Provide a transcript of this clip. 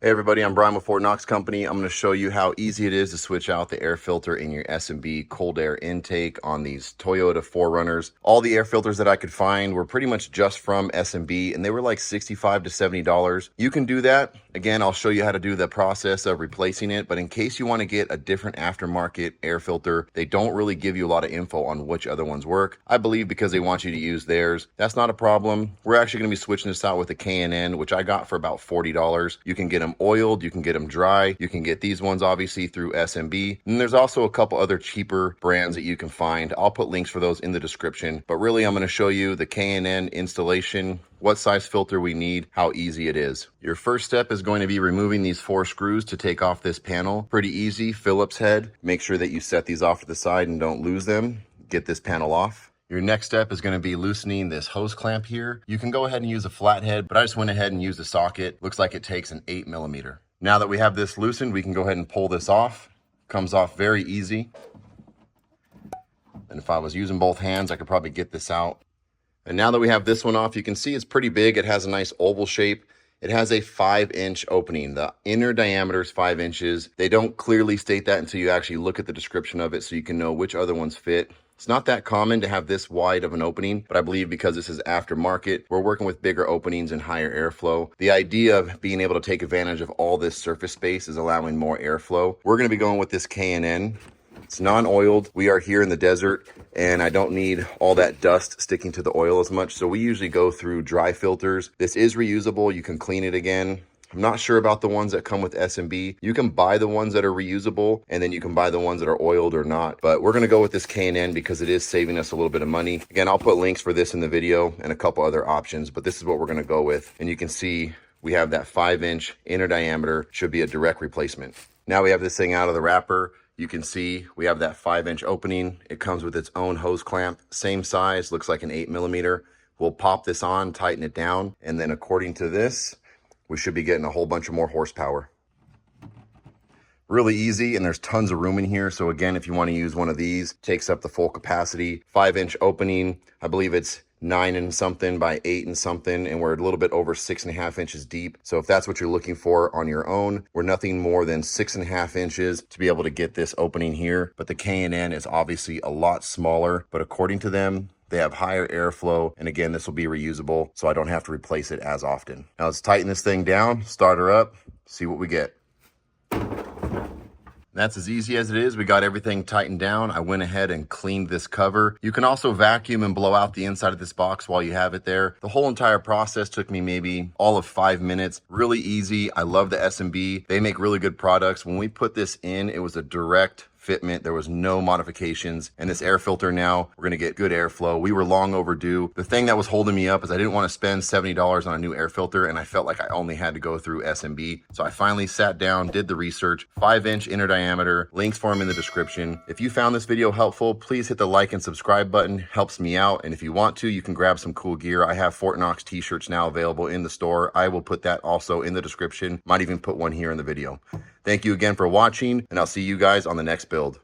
Hey everybody, I'm Brian with Knox Company. I'm going to show you how easy it is to switch out the air filter in your S&B cold air intake on these Toyota 4Runners. All the air filters that I could find were pretty much just from S&B, and they were like $65 to $70. You can do that. Again, I'll show you how to do the process of replacing it, but in case you want to get a different aftermarket air filter, they don't really give you a lot of info on which other ones work. I believe because they want you to use theirs. That's not a problem. We're actually going to be switching this out with a K&N, which I got for about $40. You can get them oiled, you can get them dry, you can get these ones obviously through S&B, and there's also a couple other cheaper brands that you can find. I'll put links for those in the description, but really I'm going to show you the K&N installation, what size filter we need, how easy it is. Your first step is going to be removing these 4 screws to take off this panel. Pretty easy, Phillips head. Make sure that you set these off to the side and don't lose them. Get this panel off. Your next step is going to be loosening this hose clamp here. You can go ahead and use a flathead, but I just went ahead and used a socket. Looks like it takes an 8mm. Now that we have this loosened, we can go ahead and pull this off. Comes off very easy. And if I was using both hands, I could probably get this out. And now that we have this one off, you can see it's pretty big. It has a nice oval shape. It has a 5-inch opening. The inner diameter is 5 inches. They don't clearly state that until you actually look at the description of it so you can know which other ones fit. It's not that common to have this wide of an opening, but I believe because this is aftermarket, we're working with bigger openings and higher airflow. The idea of being able to take advantage of all this surface space is allowing more airflow. We're going to be going with this K&N. It's non-oiled. We are here in the desert, and I don't need all that dust sticking to the oil as much, so we usually go through dry filters. This is reusable. You can clean it again. I'm not sure about the ones that come with S&B. You can buy the ones that are reusable, and then you can buy the ones that are oiled or not. But we're going to go with this K&N because it is saving us a little bit of money. Again, I'll put links for this in the video and a couple other options, but this is what we're going to go with. And you can see we have that 5-inch inner diameter. Should be a direct replacement. Now we have this thing out of the wrapper. You can see we have that 5-inch opening. It comes with its own hose clamp. Same size, looks like an 8mm. We'll pop this on, tighten it down, and then according to this, we should be getting a whole bunch of more horsepower. Really easy, and there's tons of room in here. So again, if you want to use one of these, takes up the full capacity. 5-inch opening, I believe it's 9 and something by 8 and something, and we're a little bit over 6.5 inches deep. So if that's what you're looking for on your own, we're nothing more than 6.5 inches to be able to get this opening here. But the K&N is obviously a lot smaller, but according to them, they have higher airflow, and again, this will be reusable, so I don't have to replace it as often. Now let's tighten this thing down, start her up, see what we get. That's as easy as it is. We got everything tightened down. I went ahead and cleaned this cover. You can also vacuum and blow out the inside of this box while you have it there. The whole entire process took me maybe all of 5 minutes. Really easy. I love the S&B. They make really good products. When we put this in, it was a direct fitment. There was no modifications, and this air filter now, we're going to get good airflow. We were long overdue. The thing that was holding me up is I didn't want to spend $70 on a new air filter, and I felt like I only had to go through S&B. So I finally sat down, did the research. 5-inch inner diameter, links for them in the description. If you found this video helpful, please hit the like and subscribe button. Helps me out, and if you want to, you can grab some cool gear. I have Fort Knox t-shirts now available in the store. I will put that also in the description. Might even put one here in the video. Thank you again for watching, and I'll see you guys on the next build.